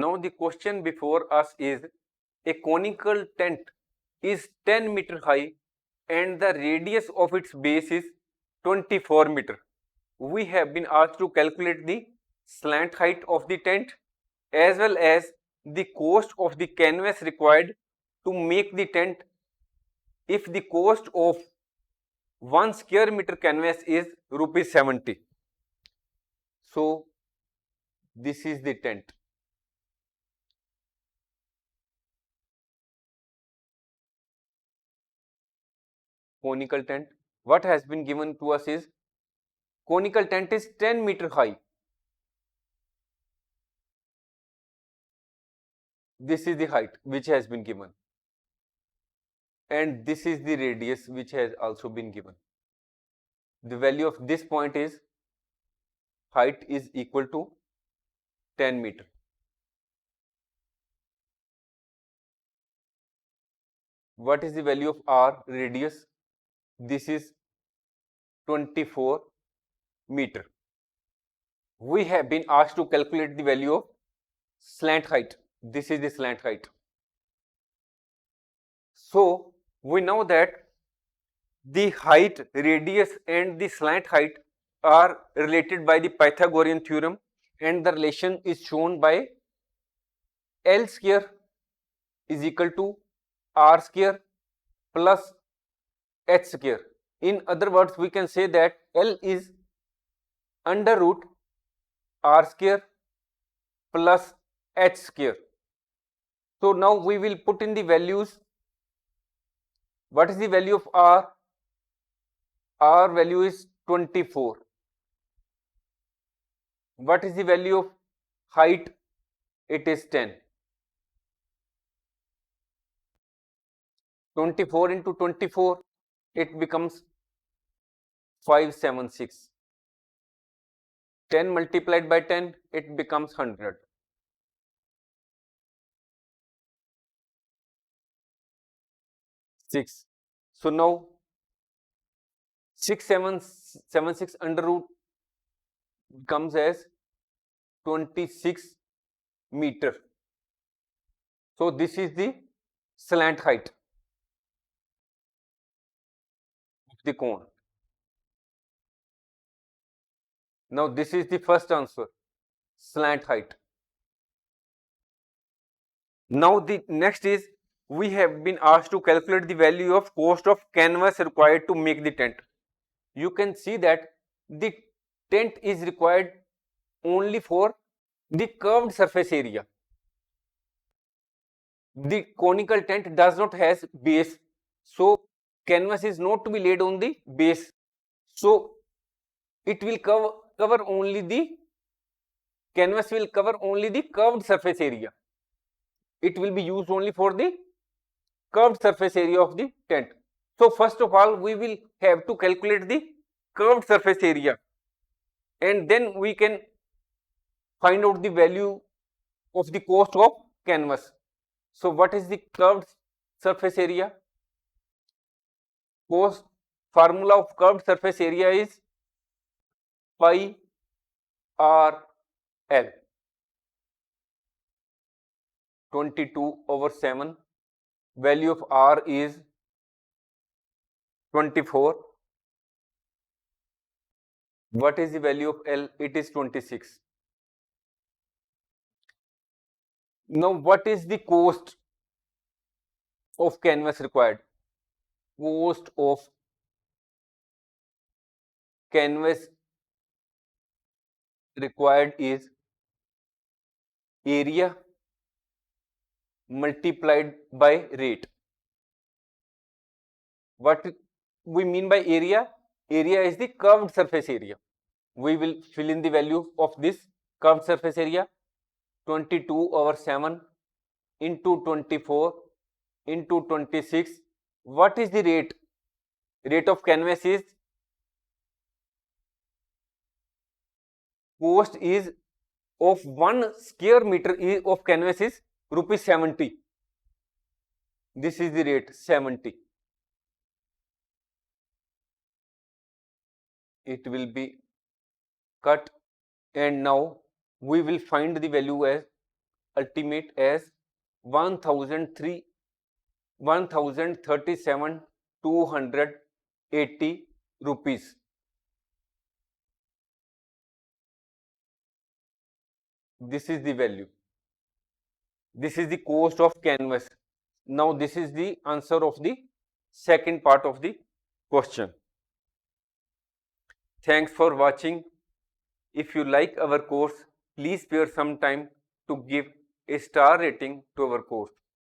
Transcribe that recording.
Now the question before us is, a conical tent is 10 meter high and the radius of its base is 24 meter. We have been asked to calculate the slant height of the tent as well as the cost of the canvas required to make the tent. If the cost of 1 square meter canvas is rupees 70. So this is the tent. Conical tent. What has been given to us is conical tent is 10 meter high. This is the height which has been given. And this is the radius which has also been given. The value of this point is height is equal to 10 meter. What is the value of R radius? This is 24 meter. We have been asked to calculate the value of slant height. This is the slant height. So we know that the height, radius and the slant height are related by the Pythagorean theorem, and the relation is shown by L square is equal to R square plus H square. In other words, we can say that L is under root R square plus H square. So now we will put in the values. What is the value of R? R value is 24. What is the value of height? It is 10. 24 into 24, it becomes 576. 10 multiplied by 10, it becomes 100. 6. So now 6776 under root comes as 26 meter. So this is the slant height of the cone. Now this is the first answer, slant height. Now the next is, we have been asked to calculate the value of cost of canvas required to make the tent. You can see that the tent is required only for the curved surface area. The conical tent does not has base, so canvas is not to be laid on the base. So it will cover only the canvas will cover only the curved surface area. It will be used only for the curved surface area of the tent. So first of all, we will have to calculate the curved surface area, and then we can find out the value of the cost of canvas. So what is the curved surface area? Cost formula of curved surface area is pi r L. 22/7. Value of R is 24. What is the value of L? It is 26. Now what is the cost of canvas required? Cost of canvas required is area multiplied by rate. What we mean by area? Area is the curved surface area. We will fill in the value of this curved surface area. 22/7 into 24 into 26. What is the rate? Rate of canvas is, cost is of 1 square meter of canvas is rupees 70. This is the rate, 70. It will be cut, and now we will find the value as ultimate as 1037,280 rupees. This is the value. This is the cost of canvas. Now this is the answer of the second part of the question. Thanks for watching. If you like our course, please spare some time to give a star rating to our course.